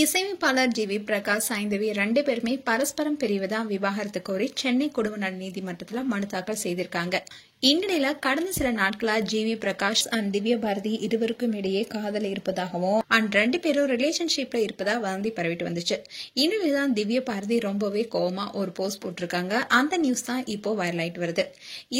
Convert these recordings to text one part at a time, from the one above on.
இசையமைப்பாளர் G V Prakash, Saindhavi 2 பேருமே பரஸ்பரம் பிரிவதா விவாகரத்து கோரி சென்னை குடும்ப நல நீதிமன்றத்தில் மனு தாக்கல் செய்திருக்காங்க. இந்நிலையில கடந்த சில நாட்களா G V Prakash and Divya Bharathi இருவருக்கும் இடையே காதல் இருப்பதாகவும் அண்ட் 2 பேரும் ரிலேஷன்ஷிப்ல இருப்பதா வதந்தி பரவிட்டு வந்துச்சு. இந்நிலையில்தான் திவ்யா பாரதி ரொம்பவே கோவமா ஒரு போஸ்ட் போட்டிருக்காங்க. அந்த நியூஸ் தான் இப்போ வைரல் ஆயிட்டு வருது.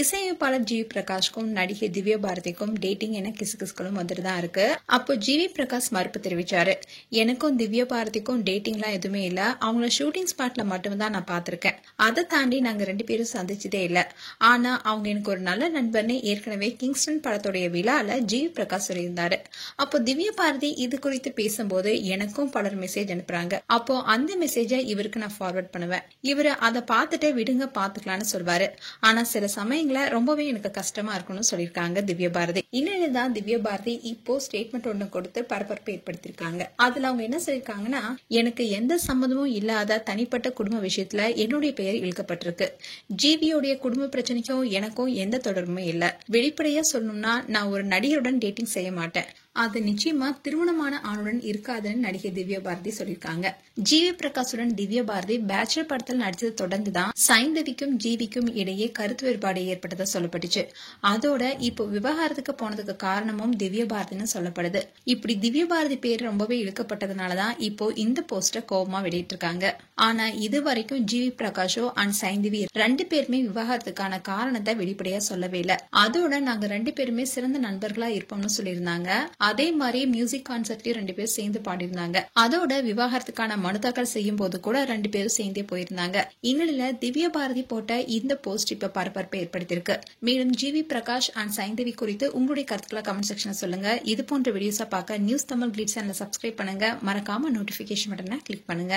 இசையமைப்பாளர் ஜி வி பிரகாஷ்க்கும் நடிகை திவ்யா பாரதிக்கும் டேட்டிங் என கிசுகிசுக்களும் வந்துட்டு தான் இருக்கு. அப்போ ஜி வி பிரகாஷ் மறுப்பு தெரிவிச்சாரு. எனக்கும் திவ்யா பாரதிக்கும் டேட்டிங்லாம் எதுவுமே இல்ல, அவங்கள ஷூட்டிங் ஸ்பாட்ல மட்டும்தான் நான் பாத்திருக்கேன். அதை தாண்டி நாங்க 2 பேரும் சந்திச்சதே இல்ல. ஆனா அவங்க எனக்கு ஒரு நல்ல நண்பர்னு ஏற்கனவே கிங்ஸ்டன் படத்துடைய விழால ஜி வி பிரகாஷ் சொல்லியிருந்தாரு. அப்போ திவ்யா பாரதி இது குறித்து பேசும்போது எனக்கும் பலர் மெசேஜ் அனுப்புறாங்க. அப்போ அந்த மெசேஜை இவருக்கு நான் ஃபார்வர்ட் பண்ணுவேன். இவரு அதை பார்த்துட்டு விடுங்க பாத்துக்கலாம்னு சொல்வாரு. ஆனா சில சமயங்கள ரொம்பவே எனக்கு கஷ்டமா இருக்கும்னு சொல்லியிருக்காங்க திவ்யா பாரதி. இந்நிலையில தான் திவ்யா பாரதி இப்போ ஸ்டேட்மெண்ட் ஒண்ணு கொடுத்து பரபரப்பு ஏற்படுத்திருக்காங்க. அதுல அவங்க என்ன சொல்லிருக்காங்கன்னா, எனக்கு எந்த சம்மந்தமும் இல்லாத தனிப்பட்ட குடும்ப விஷயத்துல என்னுடைய பெயர் இழுக்கப்பட்டிருக்கு. ஜிவியோடைய குடும்ப பிரச்சனைக்கும் எனக்கும் எந்த தொடர்புமே இல்ல. வெளிப்படையா சொல்லணும்னா நான் ஒரு நடிகருடன் டேட்டிங் செய்ய மாட்டேன். அது நிச்சயமா திருமணமான ஆணுடன் இருக்காதுன்னு நடிகை திவ்யா பாரதி சொல்லிருக்காங்க. ஜி வி பிரகாஷுடன் திவ்யா பாரதி பேச்சுலர் படத்தில் நடிச்சது தொடர்ந்துதான் சைந்தவிக்கும் ஜிவிக்கும் இடையே கருத்து வேறுபாடு ஏற்பட்டதா சொல்லப்பட்டுச்சு. அதோட இப்போ விவாகரத்துக்கு போனதுக்கு காரணமும் திவ்யா பாரதின்னு சொல்லப்படுது. இப்படி திவ்யா பாரதி பேர் ரொம்பவே இழுக்கப்பட்டதுனாலதான் இப்போ இந்த போஸ்டர் கோபமா வெளியிட்டு இருக்காங்க. ஆனா இது வரைக்கும் ஜி வி பிரகாஷோ அண்ட் சைந்தவி 2 பேருமே விவாகரத்துக்கான காரணத்தை வெளிப்படையா சொல்லவே இல்ல. அதோட நாங்க 2 பேருமே சிறந்த நண்பர்களா இருப்போம்னு சொல்லியிருந்தாங்க. அதே மாதிரி மியூசிக் கான்சர்ட்லயும் 2 பேரும் சேர்ந்து பாடிருந்தாங்க. அதோட விவாகரத்துக்கான மனு தாக்கல் செய்யும் போது கூட 2 பேரும் சேர்ந்தே போயிருந்தாங்க. இந்நிலையில திவ்யா பாரதி போட்ட இந்த போஸ்ட் இப்ப பரபரப்பை ஏற்படுத்தியிருக்கு. மேலும் G V Prakash and Saindhavi குறித்து உங்களுடைய கருத்துக்களை கமெண்ட் செக்ஷன்ல சொல்லுங்க. இது போன்ற வீடியோஸை பார்க்க நியூஸ் தமிழ் கிளிட்ஸ் சேனலை சப்ஸ்கிரைப் பண்ணுங்க. மறக்காம நோட்டிபிகேஷன் பட்டனை கிளிக் பண்ணுங்க.